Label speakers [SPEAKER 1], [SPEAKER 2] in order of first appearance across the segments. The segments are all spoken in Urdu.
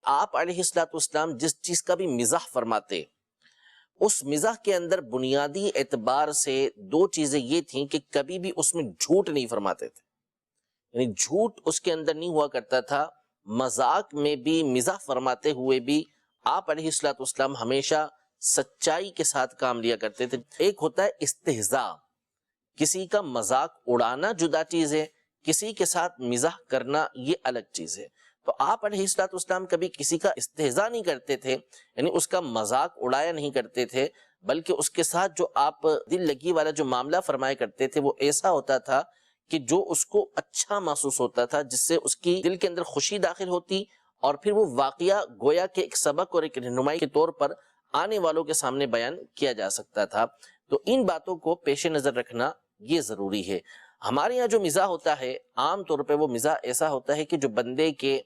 [SPEAKER 1] آپ علیہ السلام جس چیز کا بھی مزاح فرماتے، اس مزاح کے اندر بنیادی اعتبار سے دو چیزیں یہ تھیں کہ کبھی بھی اس میں جھوٹ نہیں فرماتے تھے، یعنی جھوٹ اس کے اندر نہیں ہوا کرتا تھا۔ مذاق میں بھی مزاح فرماتے ہوئے بھی آپ علیہ السلام ہمیشہ سچائی کے ساتھ کام لیا کرتے تھے۔ ایک ہوتا ہے استہزاء، کسی کا مذاق اڑانا جدا چیز ہے، کسی کے ساتھ مزاح کرنا یہ الگ چیز ہے۔ تو آپ علیہ السلام کبھی کسی کا استہزاء نہیں کرتے تھے، یعنی اس کا مذاق اڑایا نہیں کرتے تھے، بلکہ اس کے ساتھ جو آپ دل لگی والا جو معاملہ فرمایا کرتے تھے وہ ایسا ہوتا تھا کہ جو اس کو اچھا محسوس ہوتا تھا، جس سے اس کی دل کے اندر خوشی داخل ہوتی، اور پھر وہ واقعہ گویا کہ ایک سبق اور ایک رہنمائی کے طور پر آنے والوں کے سامنے بیان کیا جا سکتا تھا۔ تو ان باتوں کو پیش نظر رکھنا یہ ضروری ہے۔ ہمارے یہاں جو مزاح ہوتا ہے عام طور پہ وہ مزاح ایسا ہوتا ہے کہ جو بندے کے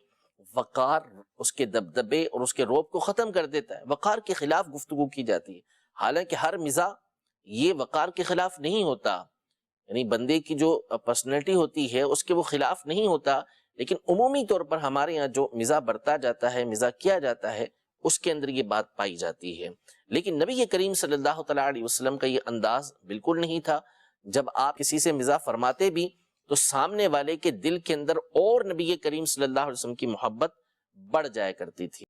[SPEAKER 1] وقار، اس کے دبدبے اور اس کے رعب کو ختم کر دیتا ہے، وقار کے خلاف گفتگو کی جاتی ہے۔ حالانکہ ہر مزاح یہ وقار کے خلاف نہیں ہوتا، یعنی بندے کی جو پرسنالٹی ہوتی ہے اس کے وہ خلاف نہیں ہوتا، لیکن عمومی طور پر ہمارے یہاں جو مزاح برتا جاتا ہے، مزاح کیا جاتا ہے، اس کے اندر یہ بات پائی جاتی ہے۔ لیکن نبی کریم صلی اللہ تعالیٰ علیہ وسلم کا یہ انداز بالکل نہیں تھا۔ جب آپ کسی سے مزاح فرماتے بھی تو سامنے والے کے دل کے اندر اور نبی کریم صلی اللہ علیہ وسلم کی محبت بڑھ جایا کرتی تھی۔